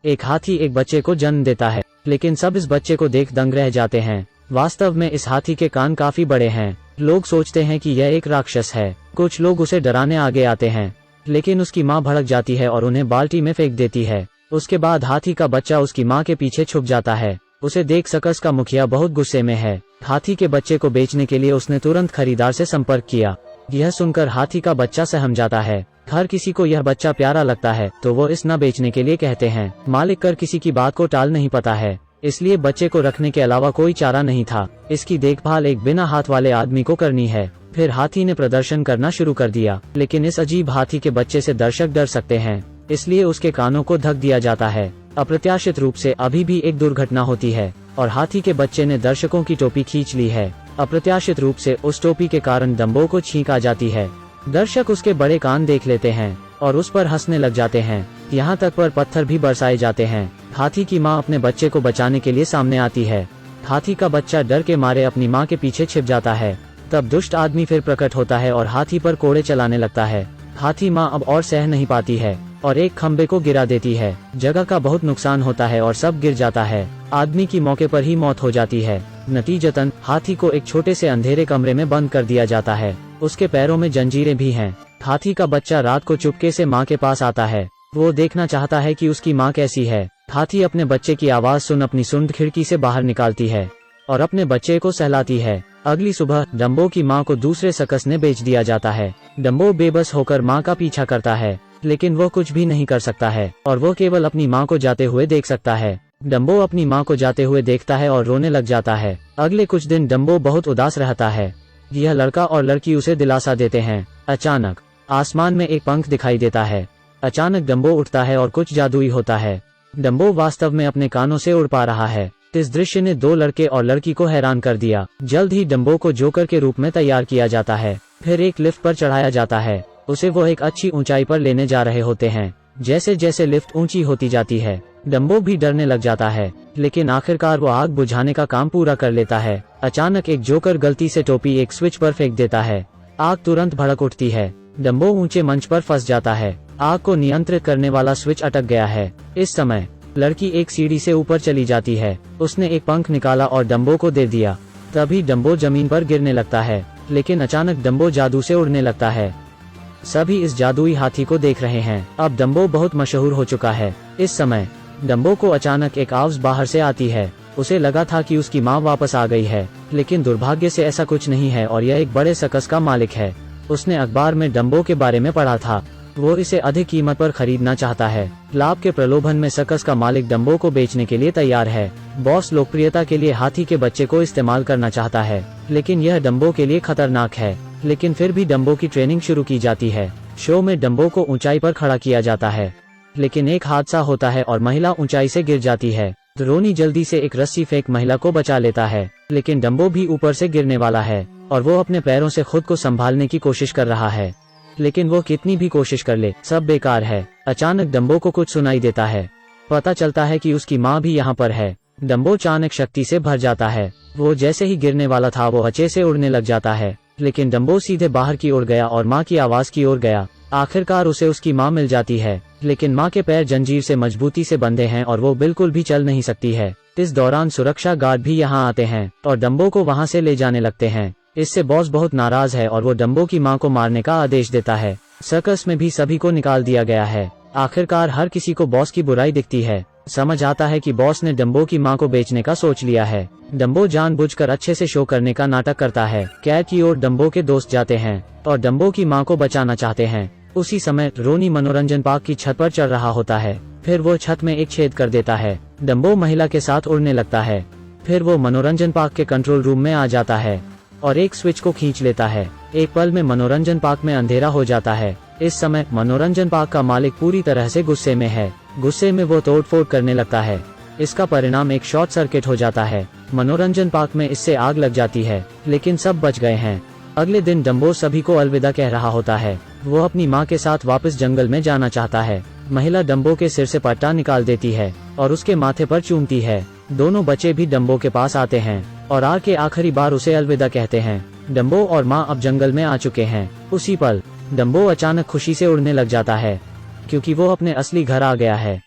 एक हाथी एक बच्चे को जन्म देता है, लेकिन सब इस बच्चे को देख दंग रह जाते हैं। वास्तव में इस हाथी के कान काफी बड़े हैं। लोग सोचते हैं कि यह एक राक्षस है। कुछ लोग उसे डराने आगे आते हैं, लेकिन उसकी माँ भड़क जाती है और उन्हें बाल्टी में फेंक देती है। उसके बाद हाथी का बच्चा उसकी माँ के पीछे छुप जाता है। उसे देख सर्कस का मुखिया बहुत गुस्से में है। हाथी के बच्चे को बेचने के लिए उसने तुरंत खरीदार से संपर्क किया। यह सुनकर हाथी का बच्चा सहम जाता है। हर किसी को यह बच्चा प्यारा लगता है, तो वो इस न बेचने के लिए कहते हैं। मालिक कर किसी की बात को टाल नहीं पाता है, इसलिए बच्चे को रखने के अलावा कोई चारा नहीं था। इसकी देखभाल एक बिना हाथ वाले आदमी को करनी है। फिर हाथी ने प्रदर्शन करना शुरू कर दिया, लेकिन इस अजीब हाथी के बच्चे से दर्शक डर सकते हैं, इसलिए उसके कानों को ढक दिया जाता है। अप्रत्याशित रूप से अभी भी एक दुर्घटना होती है और हाथी के बच्चे ने दर्शकों की टोपी खींच ली है। अप्रत्याशित रूप से उस टोपी के कारण डम्बो को छींक आ जाती है। दर्शक उसके बड़े कान देख लेते हैं और उस पर हंसने लग जाते हैं। यहाँ तक पर पत्थर भी बरसाए जाते हैं। हाथी की माँ अपने बच्चे को बचाने के लिए सामने आती है। हाथी का बच्चा डर के मारे अपनी माँ के पीछे छिप जाता है। तब दुष्ट आदमी फिर प्रकट होता है और हाथी पर कोड़े चलाने लगता है। हाथी माँ अब और सह नहीं पाती है और एक खम्बे को गिरा देती है। जगह का बहुत नुकसान होता है और सब गिर जाता है। आदमी की मौके पर ही मौत हो जाती है। नतीजतन हाथी को एक छोटे से अंधेरे कमरे में बंद कर दिया जाता है। उसके पैरों में जंजीरें भी हैं। हाथी का बच्चा रात को चुपके से माँ के पास आता है। वो देखना चाहता है कि उसकी माँ कैसी है। हाथी अपने बच्चे की आवाज सुन अपनी सूंड खिड़की से बाहर निकालती है और अपने बच्चे को सहलाती है। अगली सुबह डम्बो की माँ को दूसरे सर्कस ने बेच दिया जाता है। डम्बो बेबस होकर माँ का पीछा करता है, लेकिन वो कुछ भी नहीं कर सकता है और वो केवल अपनी माँ को जाते हुए देख सकता है। डम्बो अपनी माँ को जाते हुए देखता है और रोने लग जाता है। अगले कुछ दिन डम्बो बहुत उदास रहता है। यह लड़का और लड़की उसे दिलासा देते हैं। अचानक आसमान में एक पंख दिखाई देता है। अचानक डम्बो उठता है और कुछ जादुई होता है। डम्बो वास्तव में अपने कानों से उड़ पा रहा है। इस दृश्य ने दो लड़के और लड़की को हैरान कर दिया। जल्द ही डम्बो को जोकर के रूप में तैयार किया जाता है। फिर एक लिफ्ट पर चढ़ाया जाता है। उसे वो एक अच्छी ऊंचाई पर लेने जा रहे होते हैं। जैसे जैसे लिफ्ट ऊंची होती जाती है, डम्बो भी डरने लग जाता है, लेकिन आखिरकार वो आग बुझाने का काम पूरा कर लेता है। अचानक एक जोकर गलती से टोपी एक स्विच पर फेंक देता है। आग तुरंत भड़क उठती है। डम्बो ऊंचे मंच पर फंस जाता है। आग को नियंत्रित करने वाला स्विच अटक गया है। इस समय लड़की एक सीढ़ी से ऊपर चली जाती है। उसने एक पंख निकाला और डम्बो को दे दिया। तभी डम्बो जमीन पर गिरने लगता है, लेकिन अचानक डम्बो जादू से उड़ने लगता है। सभी इस जादुई हाथी को देख रहे हैं। अब डम्बो बहुत मशहूर हो चुका है। इस समय डम्बो को अचानक एक आवाज बाहर से आती है। उसे लगा था कि उसकी माँ वापस आ गई है, लेकिन दुर्भाग्य से ऐसा कुछ नहीं है और यह एक बड़े सर्कस का मालिक है। उसने अखबार में डम्बो के बारे में पढ़ा था। वो इसे अधिक कीमत पर खरीदना चाहता है। लाभ के प्रलोभन में सर्कस का मालिक डम्बो को बेचने के लिए तैयार है। बॉस लोकप्रियता के लिए हाथी के बच्चे को इस्तेमाल करना चाहता है, लेकिन यह डम्बो के लिए खतरनाक है। लेकिन फिर भी डम्बो की ट्रेनिंग शुरू की जाती है। शो में डम्बो को ऊंचाई पर खड़ा किया जाता है, लेकिन एक हादसा होता है और महिला ऊंचाई से गिर जाती है। रोनी जल्दी से एक रस्सी फेंक महिला को बचा लेता है, लेकिन डम्बो भी ऊपर से गिरने वाला है और वो अपने पैरों से खुद को संभालने की कोशिश कर रहा है, लेकिन वो कितनी भी कोशिश कर ले, सब बेकार है। अचानक डम्बो को कुछ सुनाई देता है। पता चलता है कि उसकी माँ भी यहाँ पर है। डम्बो अचानक शक्ति से भर जाता है। वो जैसे ही गिरने वाला था वो अच्छे से उड़ने लग जाता है, लेकिन डम्बो सीधे बाहर की ओर गया और माँ की आवाज की ओर गया। आखिरकार उसे उसकी माँ मिल जाती है, लेकिन माँ के पैर जंजीर से मजबूती से बंधे हैं और वो बिल्कुल भी चल नहीं सकती है। इस दौरान सुरक्षा गार्ड भी यहाँ आते हैं और डम्बो को वहाँ से ले जाने लगते हैं। इससे बॉस बहुत नाराज है और वो डम्बो की माँ को मारने का आदेश देता है। सर्कस में भी सभी को निकाल दिया गया है। आखिरकार हर किसी को बॉस की बुराई दिखती है। समझ आता है कि बॉस ने डम्बो की माँ को बेचने का सोच लिया है। डम्बो जानबूझकर अच्छे से शो करने का नाटक करता है। कैद की ओर डम्बो के दोस्त जाते हैं और डम्बो की माँ को बचाना चाहते हैं। उसी समय रोनी मनोरंजन पार्क की छत पर चढ़ रहा होता है। फिर वो छत में एक छेद कर देता है। डम्बो महिला के साथ उड़ने लगता है। फिर वो मनोरंजन पार्क के कंट्रोल रूम में आ जाता है और एक स्विच को खींच लेता है। एक पल में मनोरंजन पार्क में अंधेरा हो जाता है। इस समय मनोरंजन पार्क का मालिक पूरी तरह से गुस्से में है। गुस्से में वो तोड़फोड़ करने लगता है। इसका परिणाम एक शॉर्ट सर्किट हो जाता है। मनोरंजन पार्क में इससे आग लग जाती है, लेकिन सब बच गए हैं। अगले दिन डम्बो सभी को अलविदा कह रहा होता है। वो अपनी माँ के साथ वापस जंगल में जाना चाहता है। महिला डम्बो के सिर से पट्टा निकाल देती है और उसके माथे पर चूमती है। दोनों बच्चे भी डम्बो के पास आते हैं और आके आखिरी बार उसे अलविदा कहते हैं। डम्बो और माँ अब जंगल में आ चुके हैं। उसी पल डम्बो अचानक खुशी से उड़ने लग जाता है, क्योंकि वो अपने असली घर आ गया है।